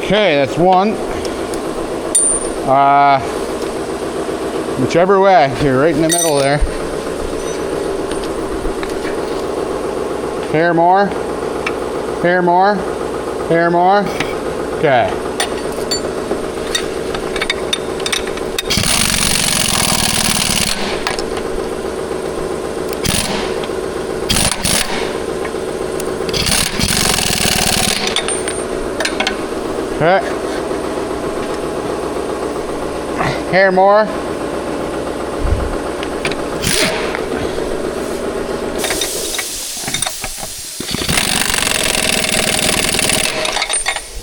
Speaker 1: Okay, that's one. Whichever way, you're right in the middle there. Hair more. Hair more. Hair more. Okay. Okay. Hair more.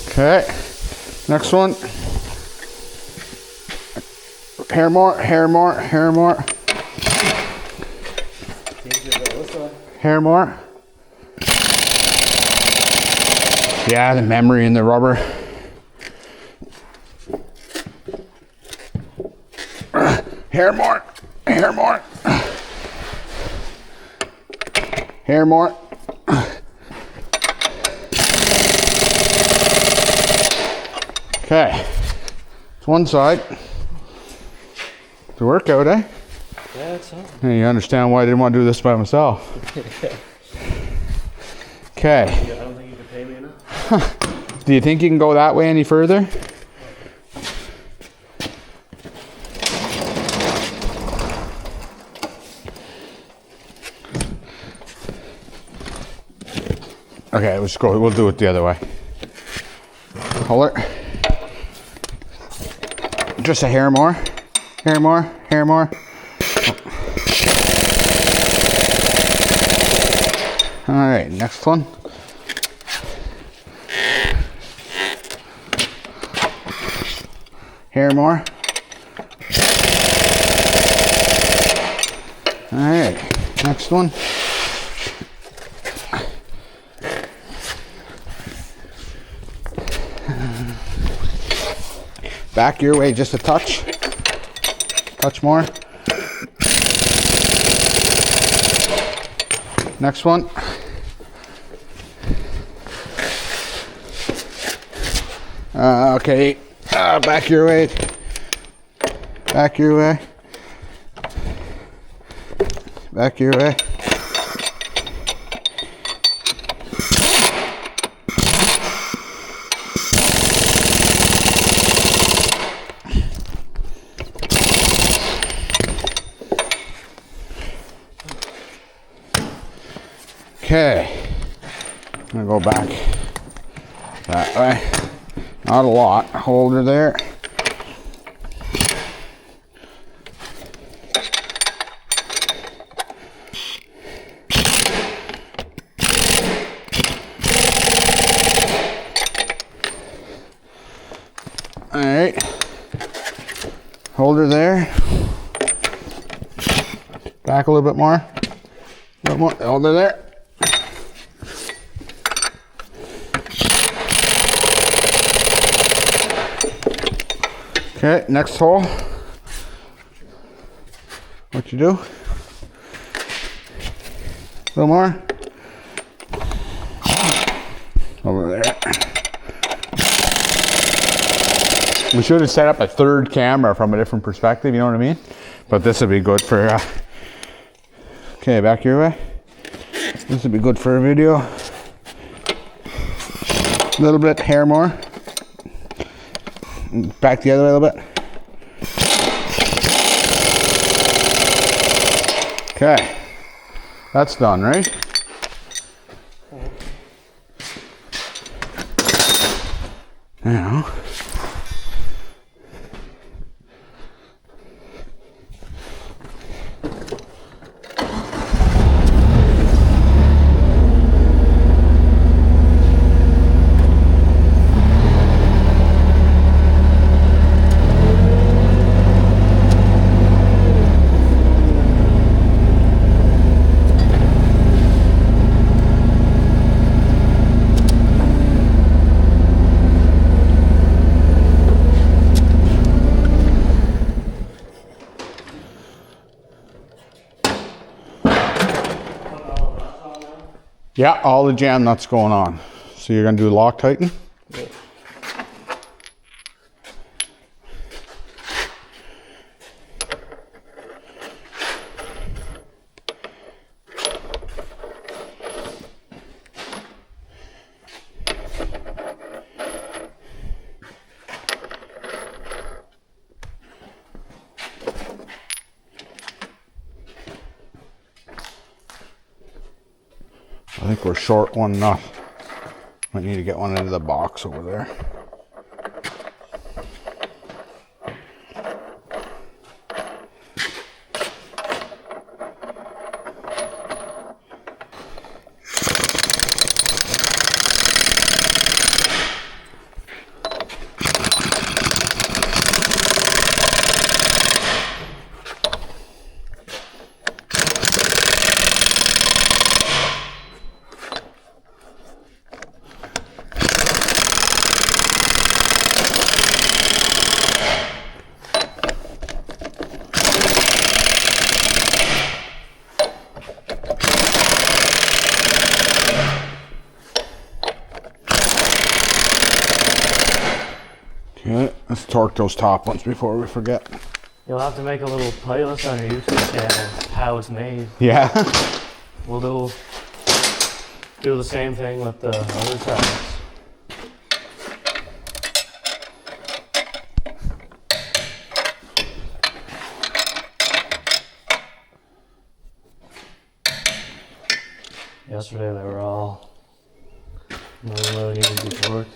Speaker 1: Okay. Next one. Hair more, hair more, hair more. Hair more. Yeah, the memory in the rubber. Hair more, hair more, hair more. Okay, it's one side. It's a workout, eh?
Speaker 2: Yeah, it's something.
Speaker 1: And you understand why I didn't want to do this by myself. Okay.
Speaker 2: Yeah, I don't think you can pay me enough.
Speaker 1: Do you think you can go that way any further? Okay, let's go. We'll do it the other way. Hold it. Just a hair more. Hair more. Hair more. All right, next one. Hair more. All right, next one. Back your way just a touch. Touch more. Next one. Okay. Back your way. Back your way. Back your way. Okay. I'm gonna go back that way. Not a lot. Hold her there. All right. Hold her there. Back a little bit more. A little more. Hold her there. Okay, next hole. What you do? A little more. Over there. We should have set up a third camera from a different perspective, you know what I mean? But this would be good for, okay, back your way. This would be good for a video. A little bit, hair more. Back the other way a little bit. Okay, that's done, right? Now, yeah, all the jam nuts going on. So you're gonna do lock tighten?
Speaker 2: Yeah.
Speaker 1: I think we're short one nut. Might need to get one into the box over there. Okay, let's torque those top ones before we forget.
Speaker 2: You'll have to make a little playlist on your YouTube channel of how it's made.
Speaker 1: Yeah.
Speaker 2: We'll do the same thing with the other tracks. Yesterday they were all really needed to be torqued.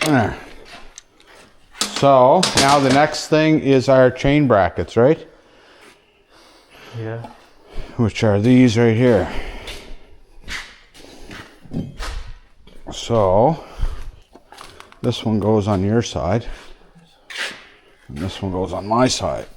Speaker 1: There. So now the next thing is our chain brackets, right?
Speaker 2: Yeah.
Speaker 1: Which are these right here. So this one goes on your side and this one goes on my side.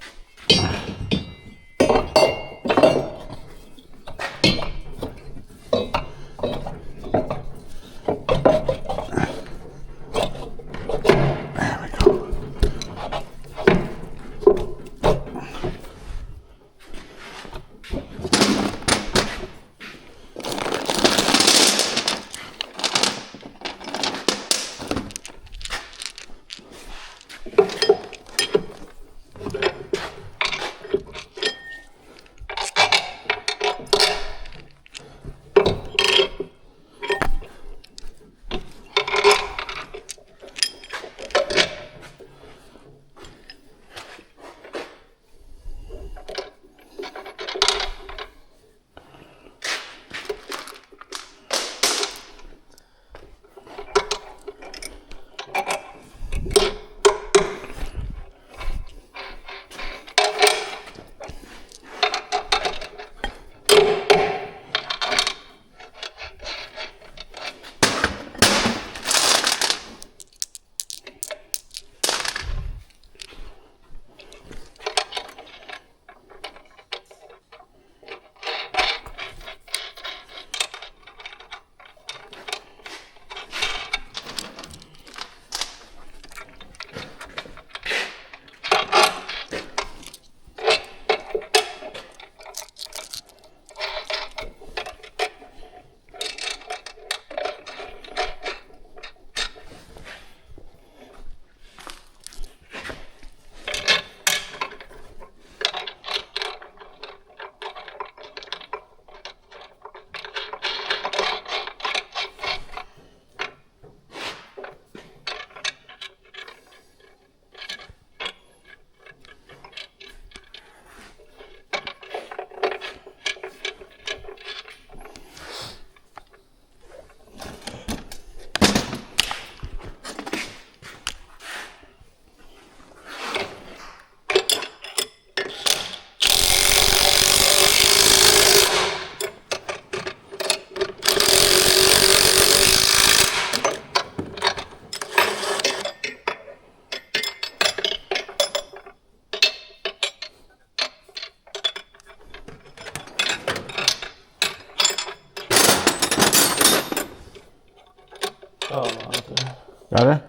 Speaker 2: Oh, okay.
Speaker 1: Got it?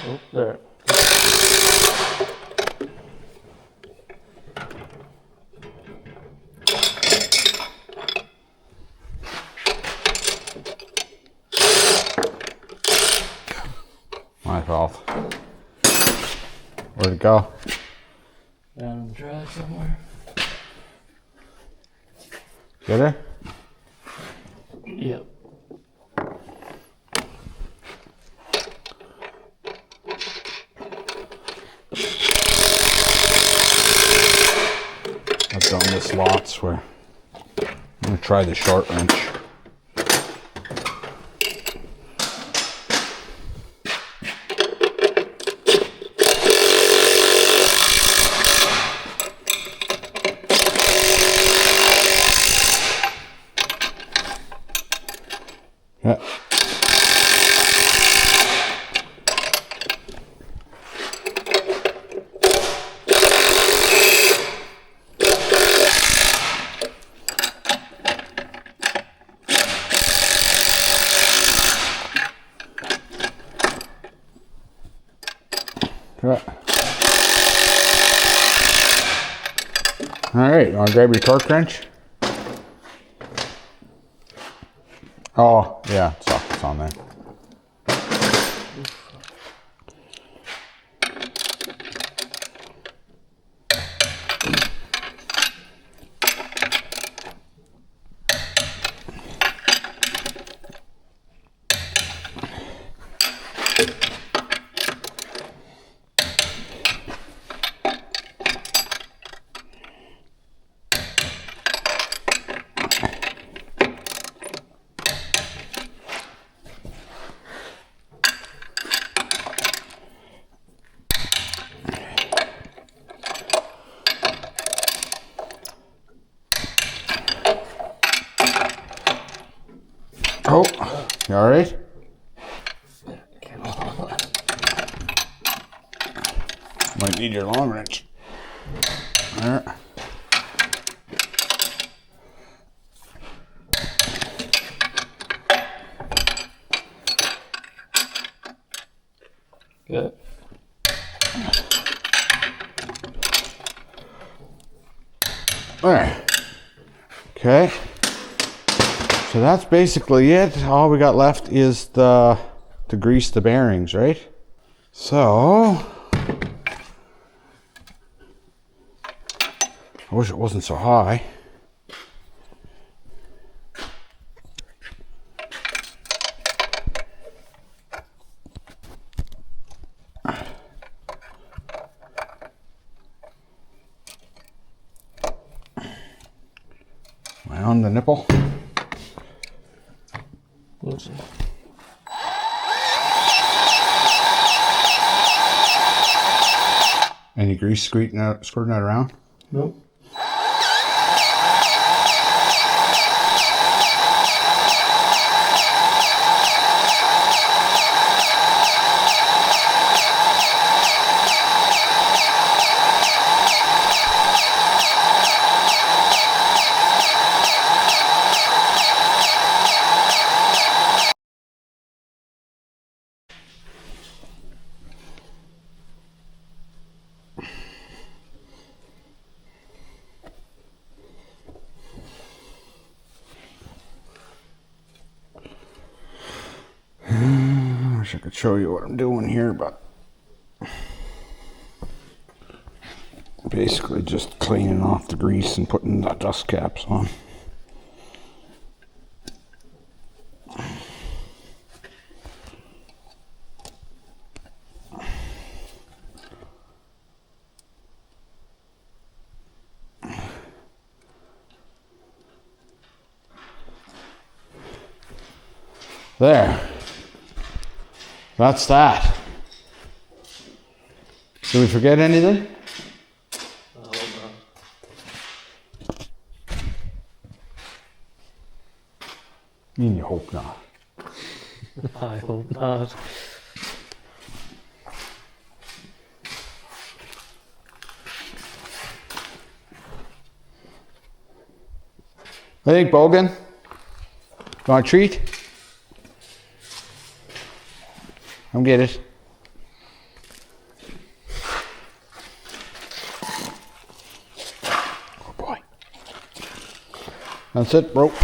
Speaker 2: Oh, there.
Speaker 1: My fault. Where'd it go?
Speaker 2: Down the drive somewhere.
Speaker 1: Get it?
Speaker 2: Yep.
Speaker 1: I've done this lots where I'm gonna try the short wrench. Yeah. Yeah. All right, you want to grab your torque wrench? Oh, yeah, it's on there. Oh, you all right? Might need your long wrench. There.
Speaker 2: Good.
Speaker 1: There. Okay. So that's basically it. All we got left is to grease the bearings, right? So I wish it wasn't so high. Around the nipple.
Speaker 2: Let's see.
Speaker 1: Any grease squirting out around?
Speaker 2: Nope.
Speaker 1: I wish I could show you what I'm doing here, but basically just cleaning off the grease and putting the dust caps on. There. That's that. Did we forget anything?
Speaker 2: I hope not.
Speaker 1: You hope not.
Speaker 2: I hope not.
Speaker 1: I think Bogan. You want a treat? Come get it. Oh boy. That's it, rope.